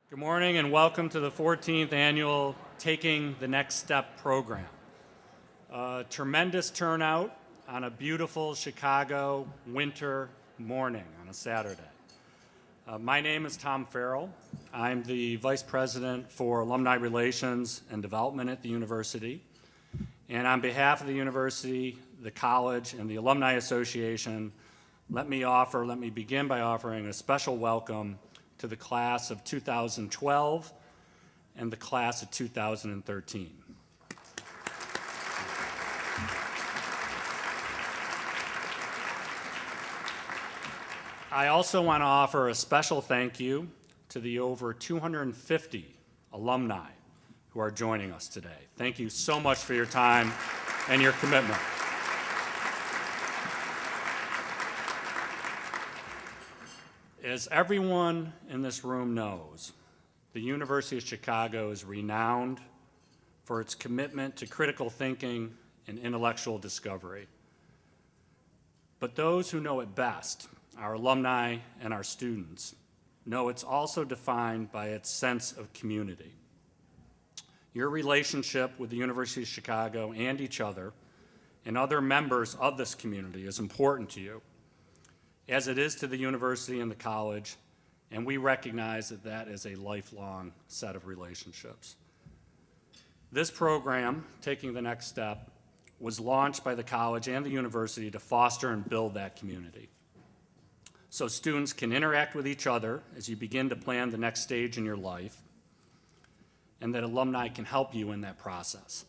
Good morning and welcome to the 14th annual Taking the Next Step program. Tremendous turnout on a beautiful Chicago winter morning on a Saturday. My name is Tom Farrell. I'm the Vice President for Alumni Relations and Development at the university. And on behalf of the university, the college, and the Alumni Association, let me begin by offering a special welcome to the class of 2012 and the class of 2013. I also want to offer a special thank you to the over 250 alumni who are joining us today. Thank you so much for your time and your commitment. As everyone in this room knows, the University of Chicago is renowned for its commitment to critical thinking and intellectual discovery. But those who know it best, our alumni and our students, know it's also defined by its sense of community. Your relationship with the University of Chicago and each other and other members of this community is important to you, as it is to the university and the college, and we recognize that that is a lifelong set of relationships. This program, Taking the Next Step, was launched by the college and the university to foster and build that community, so students can interact with each other as you begin to plan the next stage in your life, and that alumni can help you in that process.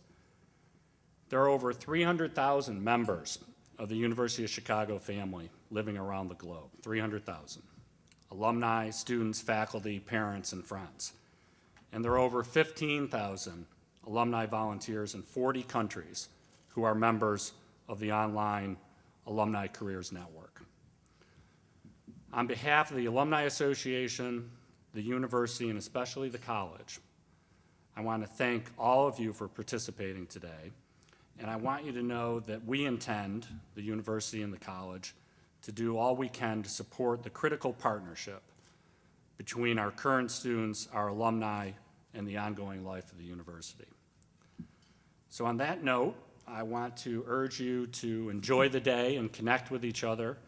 There are over 300,000 members of the University of Chicago family living around the globe, 300,000. Alumni, students, faculty, parents, and friends. And there are over 15,000 alumni volunteers in 40 countries who are members of the online Alumni Careers Network. On behalf of the Alumni Association, the university, and especially the college, I want to thank all of you for participating today. And I want you to know that we intend, the university and the college, to do all we can to support the critical partnership between our current students, our alumni, and the ongoing life of the university. So on that note, I want to urge you to enjoy the day and connect with each other.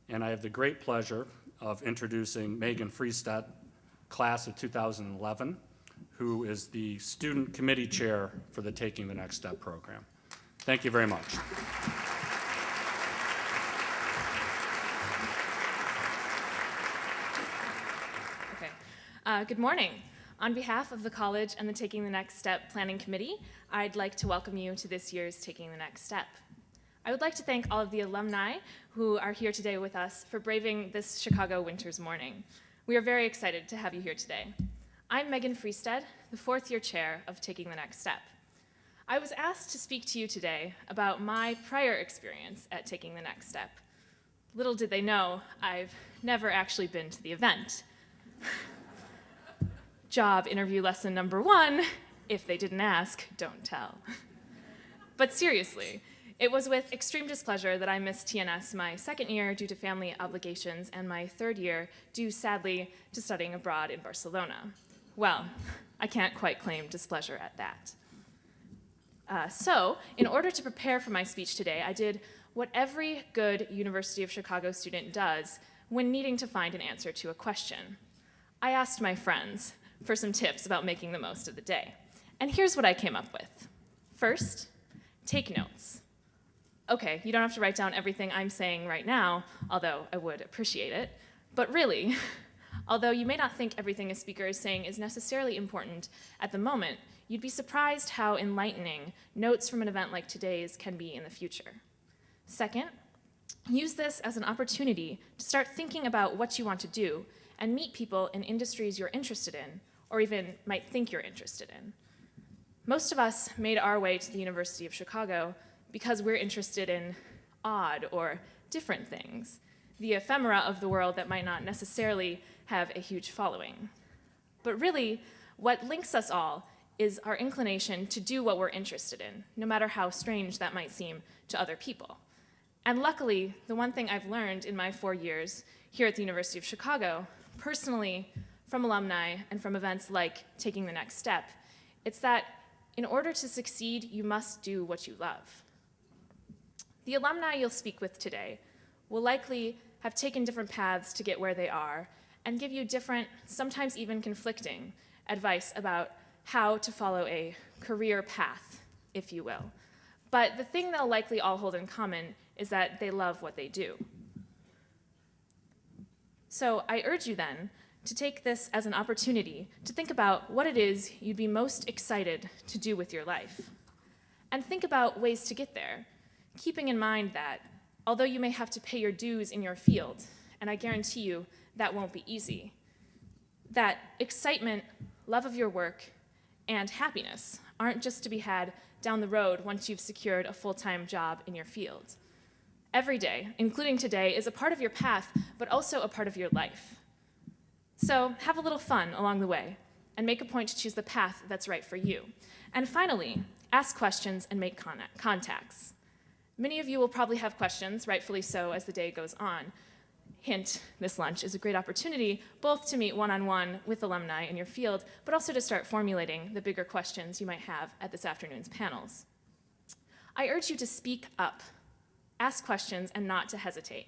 And I have the great pleasure of introducing Megan Friestedt, class of 2011, who is the student committee chair for the Taking the Next Step program. Thank you very much. Okay. Good morning. On behalf of the college and the Taking the Next Step Planning Committee, I'd like to welcome you to this year's Taking the Next Step. I would like to thank all of the alumni who are here today with us for braving this Chicago winter's morning. We are very excited to have you here today. I'm Megan Friestedt, the fourth-year chair of Taking the Next Step. I was asked to speak to you today about my prior experience at Taking the Next Step. Little did they know, I've never actually been to the event. Job interview lesson number 1, if they didn't ask, don't tell. But seriously, it was with extreme displeasure that I missed TNS my second year due to family obligations and my third year due, sadly, to studying abroad in Barcelona. Well, I can't quite claim displeasure at that. So, in order to prepare for my speech today, I did what every good University of Chicago student does when needing to find an answer to a question. I asked my friends for some tips about making the most of the day. And here's what I came up with. First, take notes. Okay, you don't have to write down everything I'm saying right now, although I would appreciate it. But really, although you may not think everything a speaker is saying is necessarily important at the moment, you'd be surprised how enlightening notes from an event like today's can be in the future. Second, use this as an opportunity to start thinking about what you want to do and meet people in industries you're interested in, or even might think you're interested in. Most of us made our way to the University of Chicago because we're interested in odd or different things, the ephemera of the world that might not necessarily have a huge following. But really, what links us all is our inclination to do what we're interested in, no matter how strange that might seem to other people. And luckily, the one thing I've learned in my 4 years here at the University of Chicago, personally, from alumni and from events like Taking the Next Step, it's that in order to succeed, you must do what you love. The alumni you'll speak with today will likely have taken different paths to get where they are and give you different, sometimes even conflicting, advice about how to follow a career path, if you will. But the thing they'll likely all hold in common is that they love what they do. So I urge you then to take this as an opportunity to think about what it is you'd be most excited to do with your life. And think about ways to get there, keeping in mind that although you may have to pay your dues in your field, and I guarantee you that won't be easy, that excitement, love of your work, and happiness aren't just to be had down the road once you've secured a full-time job in your field. Every day, including today, is a part of your path, but also a part of your life. So have a little fun along the way, and make a point to choose the path that's right for you. And finally, ask questions and make contacts. Many of you will probably have questions, rightfully so, as the day goes on. Hint, this lunch is a great opportunity both to meet one-on-one with alumni in your field, but also to start formulating the bigger questions you might have at this afternoon's panels. I urge you to speak up, ask questions, and not to hesitate.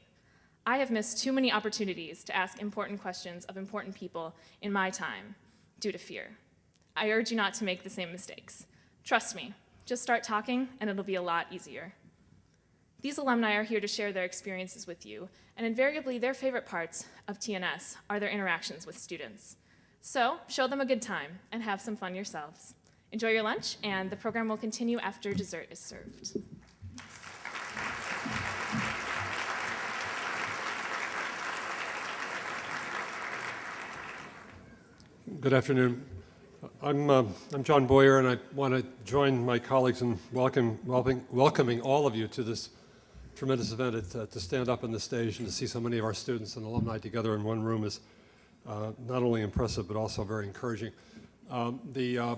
I have missed too many opportunities to ask important questions of important people in my time due to fear. I urge you not to make the same mistakes. Trust me, just start talking and it'll be a lot easier. These alumni are here to share their experiences with you, and invariably their favorite parts of TNS are their interactions with students. So show them a good time and have some fun yourselves. Enjoy your lunch, and the program will continue after dessert is served. Good afternoon. I'm John Boyer, and I want to join my colleagues in welcoming all of you to this tremendous event. To stand up on the stage and to see so many of our students and alumni together in one room is not only impressive but also very encouraging. To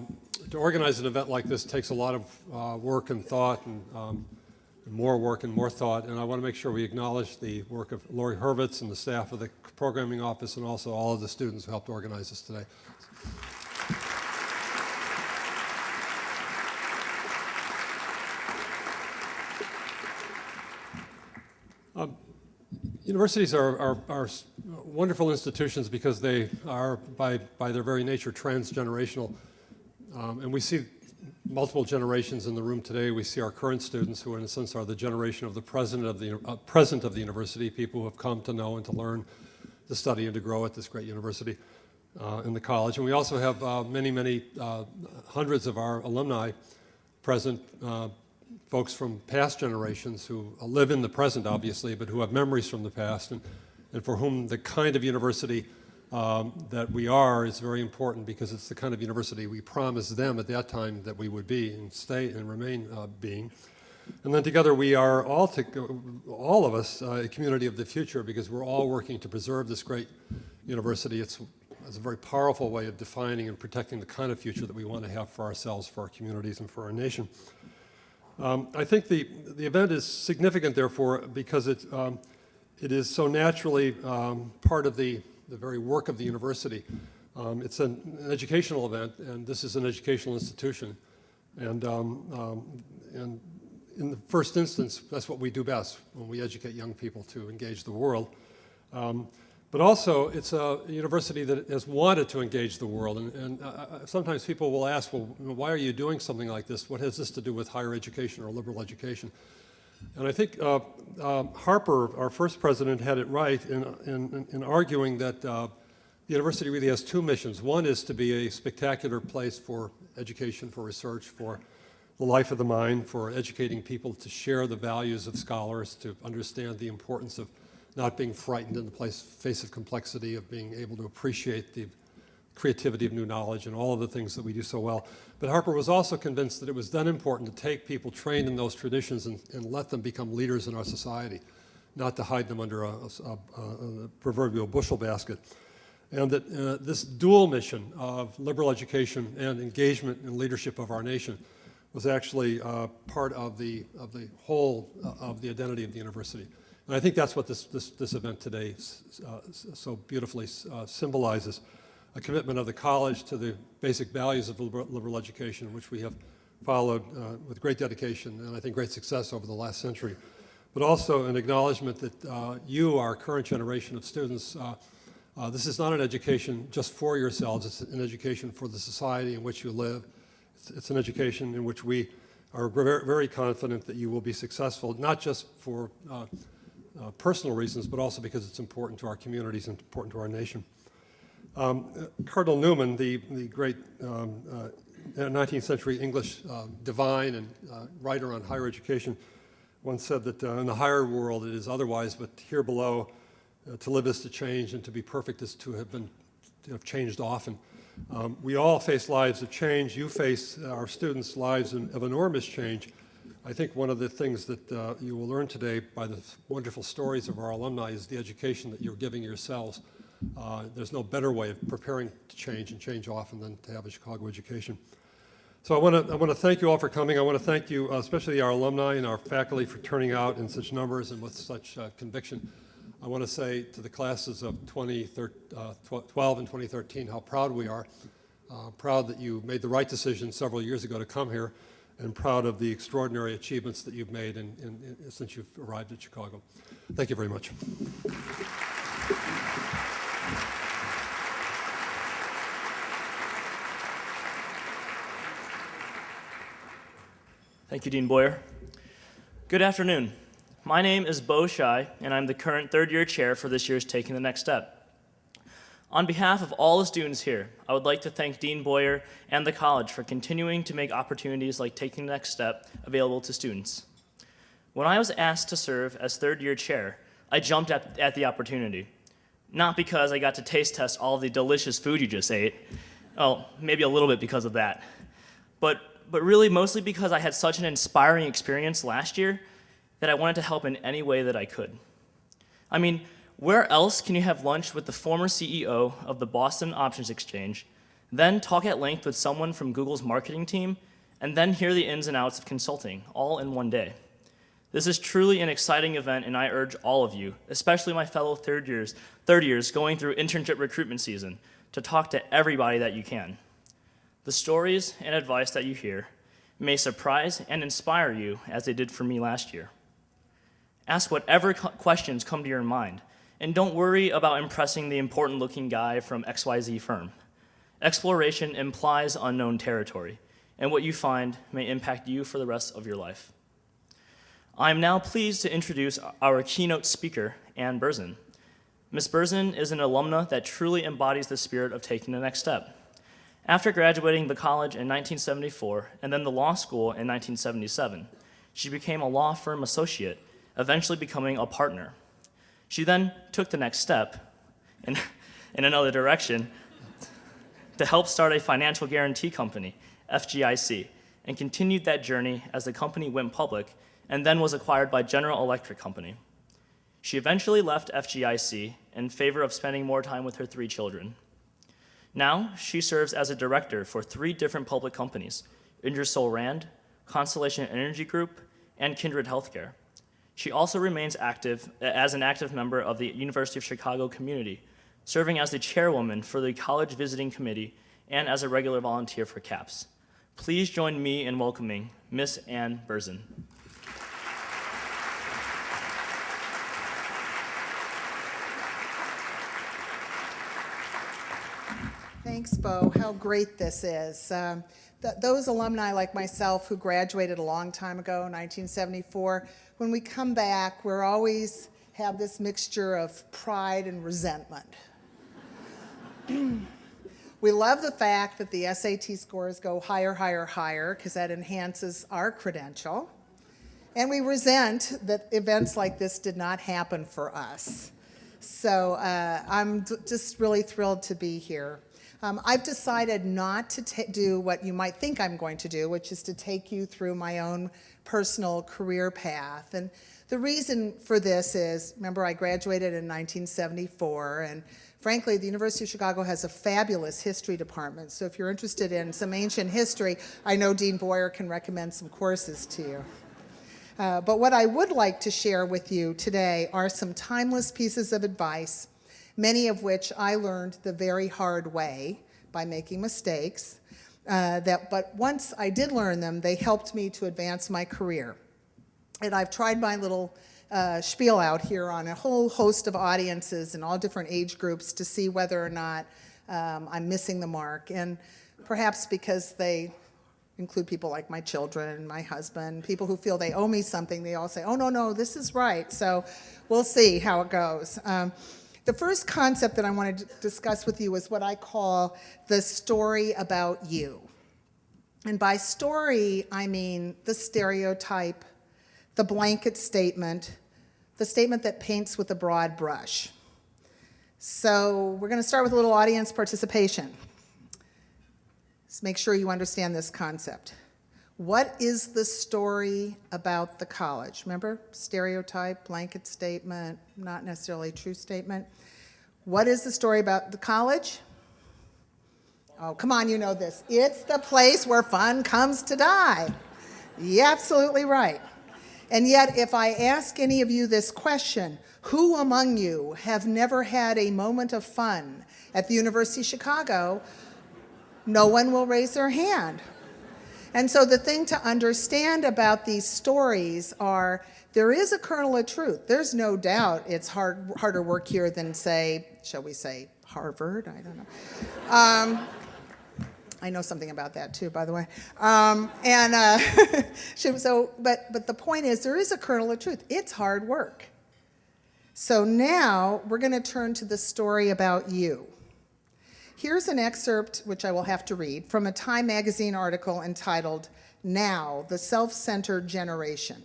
organize an event like this takes a lot of work and thought, and more work and more thought, and I want to make sure we acknowledge the work of Lori Hurwitz and the staff of the programming office, and also all of the students who helped organize this today. Universities are wonderful institutions because they are, by their very nature, transgenerational. And we see multiple generations in the room today. We see our current students, who in a sense are the generation of the present of the university, people who have come to know and to learn, to study and to grow at this great university in the college. And we also have many hundreds of our alumni present, folks from past generations who live in the present, obviously, but who have memories from the past, and for whom the kind of university that we are is very important, because it's the kind of university we promised them at that time that we would be and stay and remain being. And then together we are all of us a community of the future, because we're all working to preserve this great university. It's a very powerful way of defining and protecting the kind of future that we want to have for ourselves, for our communities, and for our nation. I think the event is significant, therefore, because it is so naturally part of the very work of the university. It's an educational event, and this is an educational institution. And in the first instance, that's what we do best, when we educate young people to engage the world. But also, it's a university that has wanted to engage the world. And sometimes people will ask, well, why are you doing something like this? What has this to do with higher education or liberal education? And I think Harper, our first president, had it right in arguing that the university really has two missions. One is to be a spectacular place for education, for research, for the life of the mind, for educating people to share the values of scholars, to understand the importance of not being frightened in the face of complexity, of being able to appreciate the creativity of new knowledge and all of the things that we do so well. But Harper was also convinced that it was then important to take people trained in those traditions and let them become leaders in our society, not to hide them under a proverbial bushel basket. And that this dual mission of liberal education and engagement and leadership of our nation was actually part of the whole of the identity of the university. And I think that's what this event today so beautifully symbolizes. a commitment of the college to the basic values of liberal education, which we have followed with great dedication and I think great success over the last century, but also an acknowledgement that you, our current generation of students, this is not an education just for yourselves, it's an education for the society in which you live. It's an education in which we are very confident that you will be successful, not just for personal reasons, but also because it's important to our communities and important to our nation. Cardinal Newman, the great 19th century English divine and writer on higher education, once said that in the higher world it is otherwise, but here below, to live is to change, and to be perfect is to have changed often. We all face lives of change. You face, our students, lives of enormous change. I think one of the things that you will learn today by the wonderful stories of our alumni is the education that you're giving yourselves. There's no better way of preparing to change and change often than to have a Chicago education. So I want to thank you all for coming. I want to thank you, especially our alumni and our faculty, for turning out in such numbers and with such conviction. I want to say to the classes of 2012 and 2013 how proud we are, proud that you made the right decision several years ago to come here, and proud of the extraordinary achievements that you've made since you've arrived at Chicago. Thank you very much. Thank you, Dean Boyer. Good afternoon. My name is Bo Shai, and I'm the current third-year chair for this year's Taking the Next Step. On behalf of all the students here, I would like to thank Dean Boyer and the college for continuing to make opportunities like Taking the Next Step available to students. When I was asked to serve as third-year chair, I jumped at the opportunity. Not because I got to taste test all of the delicious food you just ate. Oh, maybe a little bit because of that. But really mostly because I had such an inspiring experience last year that I wanted to help in any way that I could. I mean, where else can you have lunch with the former CEO of the Boston Options Exchange, then talk at length with someone from Google's marketing team, and then hear the ins and outs of consulting, all in one day? This is truly an exciting event, and I urge all of you, especially my fellow third years going through internship recruitment season, to talk to everybody that you can. The stories and advice that you hear may surprise and inspire you as they did for me last year. Ask whatever questions come to your mind, and don't worry about impressing the important-looking guy from XYZ firm. Exploration implies unknown territory, and what you find may impact you for the rest of your life. I am now pleased to introduce our keynote speaker, Ann Berzin. Ms. Berzin is an alumna that truly embodies the spirit of taking the next step. After graduating the college in 1974 and then the law school in 1977, she became a law firm associate, eventually becoming a partner. She then took the next step in another direction to help start a financial guarantee company, FGIC, and continued that journey as the company went public and then was acquired by General Electric Company. She eventually left FGIC in favor of spending more time with her 3 children. Now, she serves as a director for 3 different public companies, Ingersoll-Rand, Constellation Energy Group, and Kindred Healthcare. She also remains active as an active member of the University of Chicago community, serving as the chairwoman for the College Visiting Committee and as a regular volunteer for CAPS. Please join me in welcoming Miss Ann Berzin. Thanks, Bo. How great this is. Those alumni like myself who graduated a long time ago, 1974, when we come back, we're always have this mixture of pride and resentment. We love the fact that the SAT scores go higher, higher, higher, because that enhances our credential. And we resent that events like this did not happen for us. So I'm just really thrilled to be here. I've decided not to do what you might think I'm going to do, which is to take you through my own personal career path. And the reason for this is, remember, I graduated in 1974, and frankly, the University of Chicago has a fabulous history department. So if you're interested in some ancient history, I know Dean Boyer can recommend some courses to you. But what I would like to share with you today are some timeless pieces of advice many of which I learned the very hard way by making mistakes. But once I did learn them, they helped me to advance my career. And I've tried my little spiel out here on a whole host of audiences in all different age groups to see whether or not I'm missing the mark. And perhaps because they include people like my children, my husband, people who feel they owe me something, they all say, oh, no, this is right. So we'll see how it goes. The first concept that I wanted to discuss with you is what I call the story about you. And by story, I mean the stereotype, the blanket statement, the statement that paints with a broad brush. So we're going to start with a little audience participation. Let's make sure you understand this concept. What is the story about the college? Remember, stereotype, blanket statement, not necessarily true statement. What is the story about the college? Oh, come on, you know this. It's the place where fun comes to die. You're absolutely right. And yet, if I ask any of you this question, who among you have never had a moment of fun at the University of Chicago? No one will raise their hand. And so the thing to understand about these stories are there is a kernel of truth. There's no doubt it's harder work here than, say, shall we say, Harvard? I don't know. I know something about that too, by the way. But the point is there is a kernel of truth. It's hard work. So now we're going to turn to the story about you. Here's an excerpt, which I will have to read, from a Time magazine article entitled, Now, the Self-Centered Generation.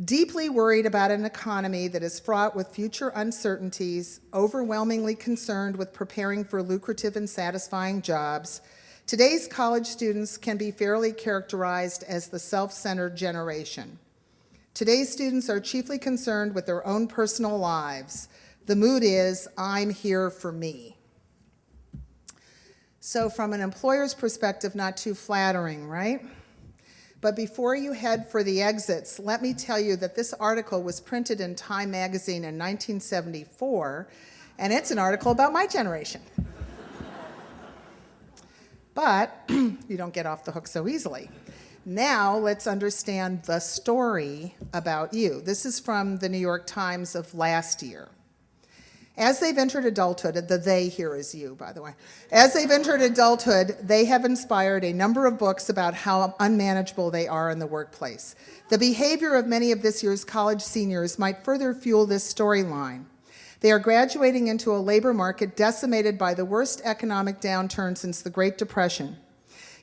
Deeply worried about an economy that is fraught with future uncertainties, overwhelmingly concerned with preparing for lucrative and satisfying jobs, today's college students can be fairly characterized as the self-centered generation. Today's students are chiefly concerned with their own personal lives. The mood is, I'm here for me. So from an employer's perspective, not too flattering, right? But before you head for the exits, let me tell you that this article was printed in Time magazine in 1974, and it's an article about my generation. But you don't get off the hook so easily. Now let's understand the story about you. This is from the New York Times of last year. As they've entered adulthood, the they here is you, by the way. As they've entered adulthood, they have inspired a number of books about how unmanageable they are in the workplace. The behavior of many of this year's college seniors might further fuel this storyline. They are graduating into a labor market decimated by the worst economic downturn since the Great Depression.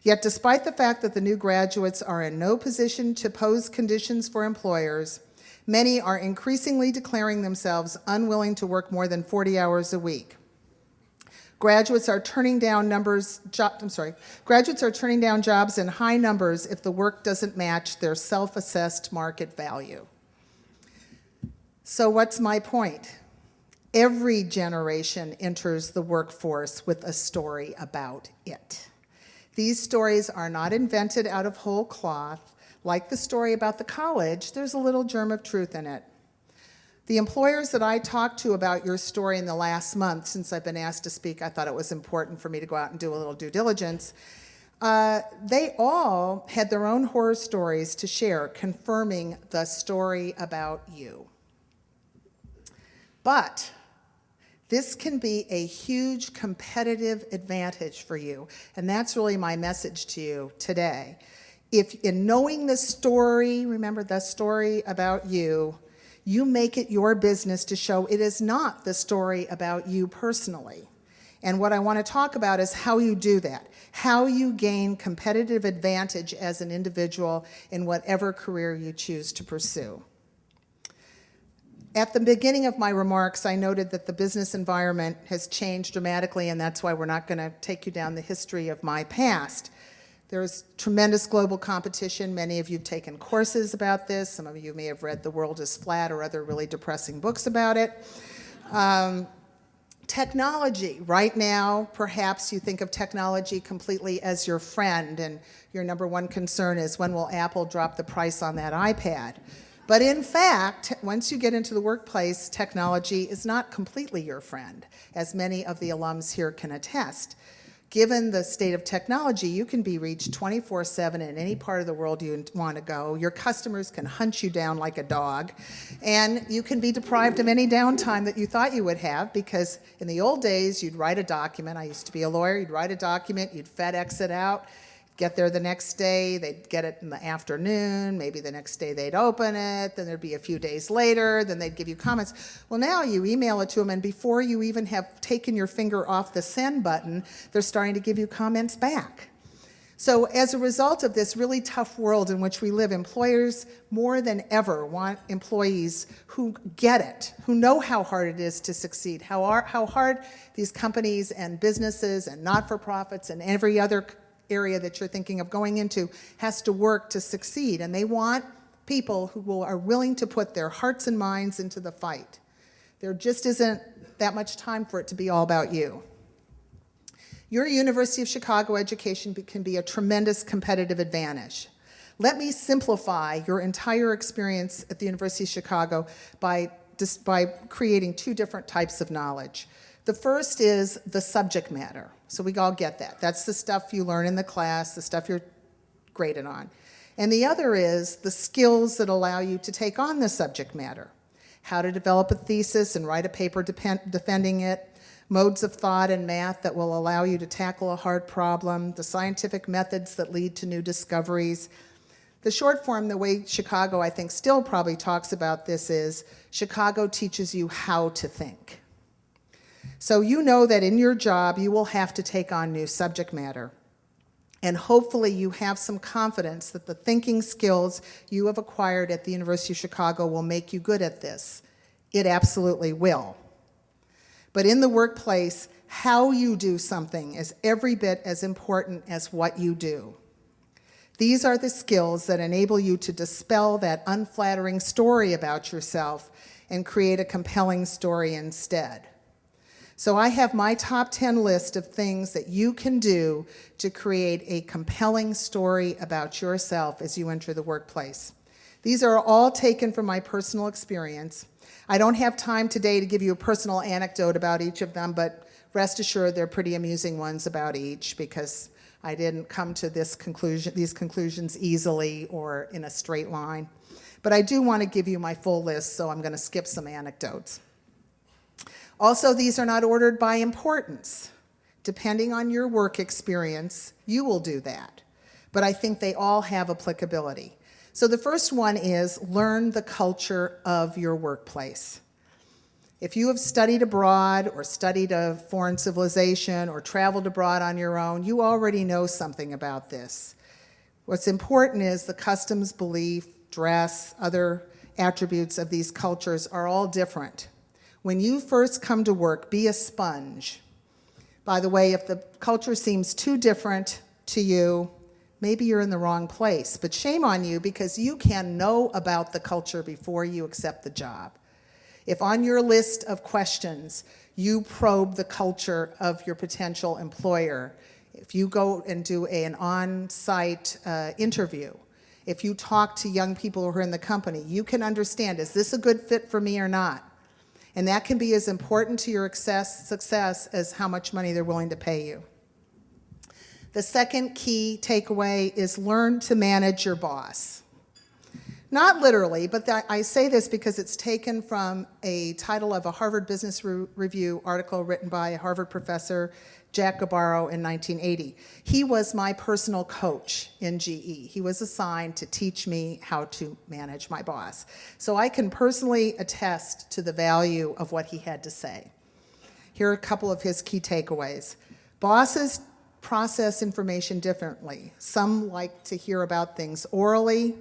Yet despite the fact that the new graduates are in no position to pose conditions for employers, many are increasingly declaring themselves unwilling to work more than 40 hours a week. Graduates are turning down jobs in high numbers if the work doesn't match their self-assessed market value. So what's my point? Every generation enters the workforce with a story about it. These stories are not invented out of whole cloth. Like the story about the college, there's a little germ of truth in it. The employers that I talked to about your story in the last month, since I've been asked to speak, I thought it was important for me to go out and do a little due diligence. They all had their own horror stories to share, confirming the story about you. But this can be a huge competitive advantage for you, and that's really my message to you today. If in knowing the story, remember the story about you, you make it your business to show it is not the story about you personally. And what I want to talk about is how you do that, how you gain competitive advantage as an individual in whatever career you choose to pursue. At the beginning of my remarks, I noted that the business environment has changed dramatically, and that's why we're not going to take you down the history of my past. There's tremendous global competition. Many of you have taken courses about this. Some of you may have read The World is Flat or other really depressing books about it. Technology. Right now, perhaps you think of technology completely as your friend, and your number one concern is when will Apple drop the price on that iPad? But in fact, once you get into the workplace, technology is not completely your friend, as many of the alums here can attest. Given the state of technology, you can be reached 24/7 in any part of the world you want to go. Your customers can hunt you down like a dog, and you can be deprived of any downtime that you thought you would have, because in the old days, you'd write a document. I used to be a lawyer. You'd write a document, you'd FedEx it out, get there the next day, they'd get it in the afternoon, maybe the next day they'd open it, then there'd be a few days later, then they'd give you comments. Well, now you email it to them, and before you even have taken your finger off the send button, they're starting to give you comments back. So as a result of this really tough world in which we live, employers more than ever want employees who get it, who know how hard it is to succeed, how hard these companies and businesses and not-for-profits and every other area that you're thinking of going into has to work to succeed. And they want people who are willing to put their hearts and minds into the fight. There just isn't that much time for it to be all about you. Your University of Chicago education can be a tremendous competitive advantage. Let me simplify your entire experience at the University of Chicago by creating two different types of knowledge. The first is the subject matter. So we all get that. That's the stuff you learn in the class, the stuff you're graded on. And the other is the skills that allow you to take on the subject matter. How to develop a thesis and write a paper defending it, modes of thought and math that will allow you to tackle a hard problem, the scientific methods that lead to new discoveries. The short form, the way Chicago, I think, still probably talks about this is Chicago teaches you how to think. So you know that in your job, you will have to take on new subject matter. And hopefully you have some confidence that the thinking skills you have acquired at the University of Chicago will make you good at this. It absolutely will. But in the workplace, how you do something is every bit as important as what you do. These are the skills that enable you to dispel that unflattering story about yourself and create a compelling story instead. So I have my top 10 list of things that you can do to create a compelling story about yourself as you enter the workplace. These are all taken from my personal experience. I don't have time today to give you a personal anecdote about each of them, but rest assured they're pretty amusing ones about each, because I didn't come to these conclusions easily or in a straight line. But I do want to give you my full list, so I'm going to skip some anecdotes. Also, these are not ordered by importance. Depending on your work experience, you will do that. But I think they all have applicability. So the first one is learn the culture of your workplace. If you have studied abroad or studied a foreign civilization or traveled abroad on your own, you already know something about this. What's important is the customs, belief, dress, other attributes of these cultures are all different. When you first come to work, be a sponge. By the way, if the culture seems too different to you, maybe you're in the wrong place. But shame on you, because you can know about the culture before you accept the job. If on your list of questions you probe the culture of your potential employer, if you go and do an on-site interview, if you talk to young people who are in the company, you can understand, is this a good fit for me or not? And that can be as important to your success as how much money they're willing to pay you. The second key takeaway is learn to manage your boss. Not literally, but I say this because it's taken from a title of a Harvard Business Review article written by a Harvard professor, Jack Gabaro, in 1980. He was my personal coach in GE. He was assigned to teach me how to manage my boss. So I can personally attest to the value of what he had to say. Here are a couple of his key takeaways. Bosses process information differently. Some like to hear about things orally.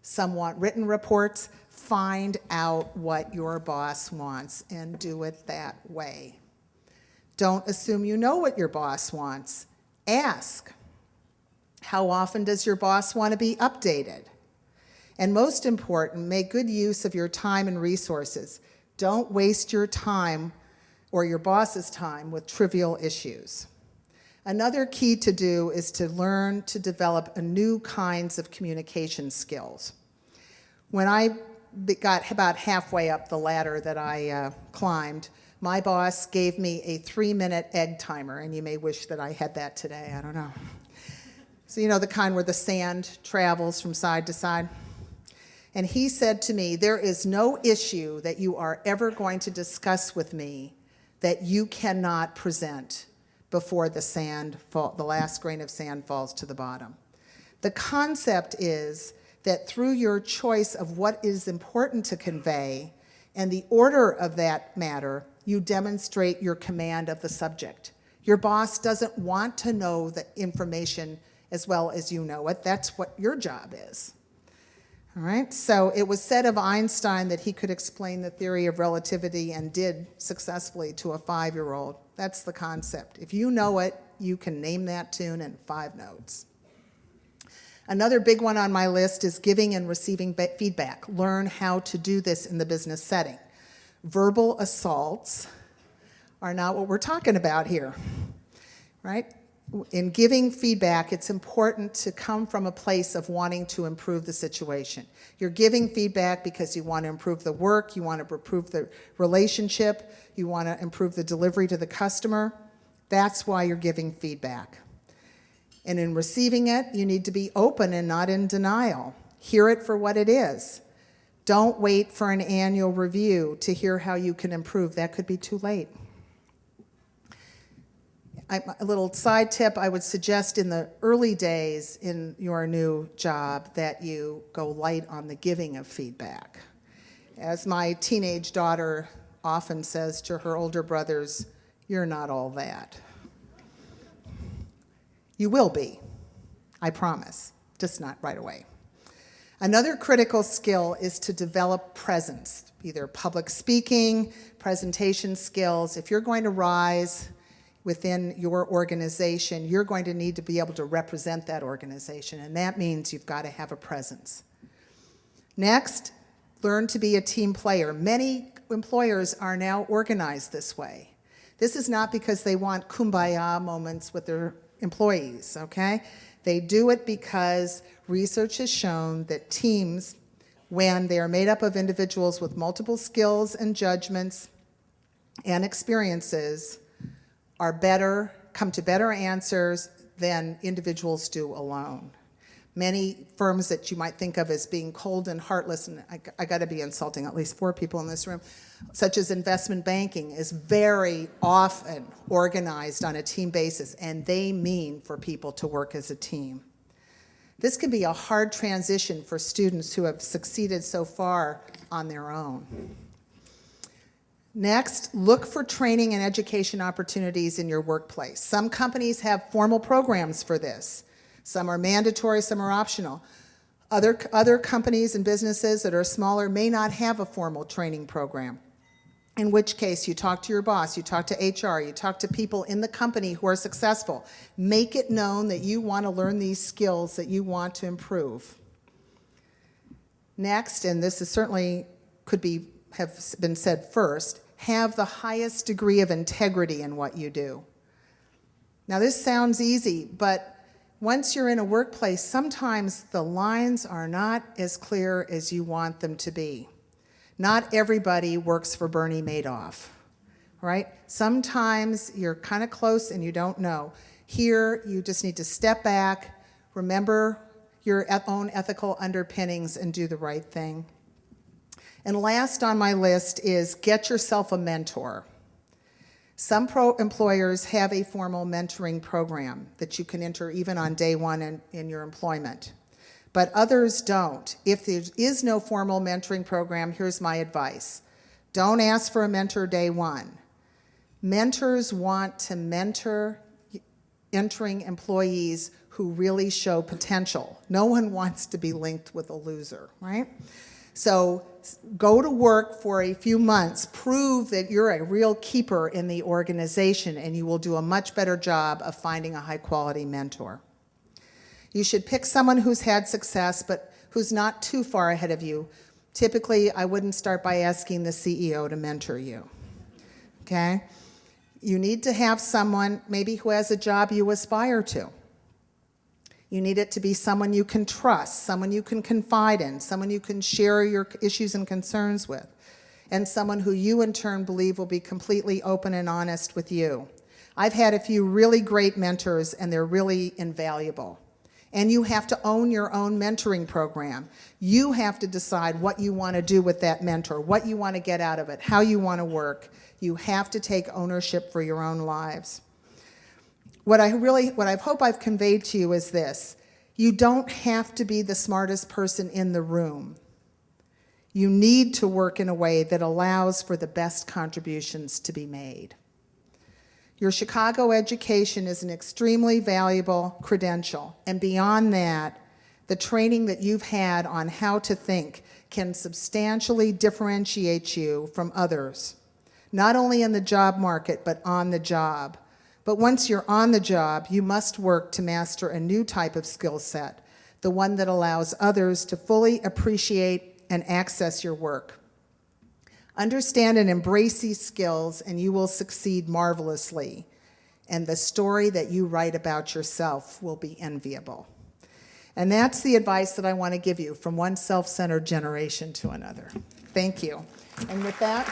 Some want written reports. Find out what your boss wants and do it that way. Don't assume you know what your boss wants. Ask. How often does your boss want to be updated? And most important, make good use of your time and resources. Don't waste your time or your boss's time with trivial issues. Another key to do is to learn to develop new kinds of communication skills. When I got about halfway up the ladder that I climbed, my boss gave me a 3-minute egg timer, and you may wish that I had that today, I don't know. So you know the kind where the sand travels from side to side? And he said to me, there is no issue that you are ever going to discuss with me that you cannot present before the last grain of sand falls to the bottom. The concept is that through your choice of what is important to convey and the order of that matter, you demonstrate your command of the subject. Your boss doesn't want to know the information as well as you know it. That's what your job is. All right, so it was said of Einstein that he could explain the theory of relativity and did successfully to a 5-year-old. That's the concept. If you know it, you can name that tune in 5 notes. Another big one on my list is giving and receiving feedback. Learn how to do this in the business setting. Verbal assaults are not what we're talking about here, right? In giving feedback, it's important to come from a place of wanting to improve the situation. You're giving feedback because you want to improve the work, you want to improve the relationship, you want to improve the delivery to the customer. That's why you're giving feedback. And in receiving it, you need to be open and not in denial. Hear it for what it is. Don't wait for an annual review to hear how you can improve. That could be too late. A little side tip, I would suggest in the early days in your new job that you go light on the giving of feedback. As my teenage daughter often says to her older brothers, you're not all that. You will be, I promise, just not right away. Another critical skill is to develop presence, either public speaking, presentation skills. If you're going to rise within your organization, you're going to need to be able to represent that organization, and that means you've got to have a presence. Next, learn to be a team player. Many employers are now organized this way. This is not because they want kumbaya moments with their employees, okay? They do it because research has shown that teams, when they are made up of individuals with multiple skills and judgments and experiences, come to better answers than individuals do alone. Many firms that you might think of as being cold and heartless, and I got to be insulting at least 4 people in this room, such as investment banking, is very often organized on a team basis, and they mean for people to work as a team. This can be a hard transition for students who have succeeded so far on their own. Next, look for training and education opportunities in your workplace. Some companies have formal programs for this. Some are mandatory, some are optional. Other companies and businesses that are smaller may not have a formal training program, in which case you talk to your boss, you talk to HR, you talk to people in the company who are successful. Make it known that you want to learn these skills that you want to improve. Next, and this is certainly have been said first, have the highest degree of integrity in what you do. Now this sounds easy, but once you're in a workplace, sometimes the lines are not as clear as you want them to be. Not everybody works for Bernie Madoff, right? Sometimes you're kind of close and you don't know. Here, you just need to step back, remember your own ethical underpinnings, and do the right thing. And last on my list is get yourself a mentor. Some employers have a formal mentoring program that you can enter even on day one in your employment, but others don't. If there is no formal mentoring program, here's my advice. Don't ask for a mentor day one. Mentors want to mentor entering employees who really show potential. No one wants to be linked with a loser, right? So go to work for a few months, prove that you're a real keeper in the organization, and you will do a much better job of finding a high-quality mentor. You should pick someone who's had success, but who's not too far ahead of you. Typically, I wouldn't start by asking the CEO to mentor you, okay? You need to have someone maybe who has a job you aspire to. You need it to be someone you can trust, someone you can confide in, someone you can share your issues and concerns with, and someone who you in turn believe will be completely open and honest with you. I've had a few really great mentors, and they're really invaluable. And you have to own your own mentoring program. You have to decide what you want to do with that mentor, what you want to get out of it, how you want to work. You have to take ownership for your own lives. What I hope I've conveyed to you is this: you don't have to be the smartest person in the room. You need to work in a way that allows for the best contributions to be made. Your Chicago education is an extremely valuable credential, and beyond that, the training that you've had on how to think can substantially differentiate you from others, not only in the job market, but on the job. But once you're on the job, you must work to master a new type of skill set, the one that allows others to fully appreciate and access your work. Understand and embrace these skills, and you will succeed marvelously. And the story that you write about yourself will be enviable. And that's the advice that I want to give you from one self-centered generation to another. Thank you. And with that,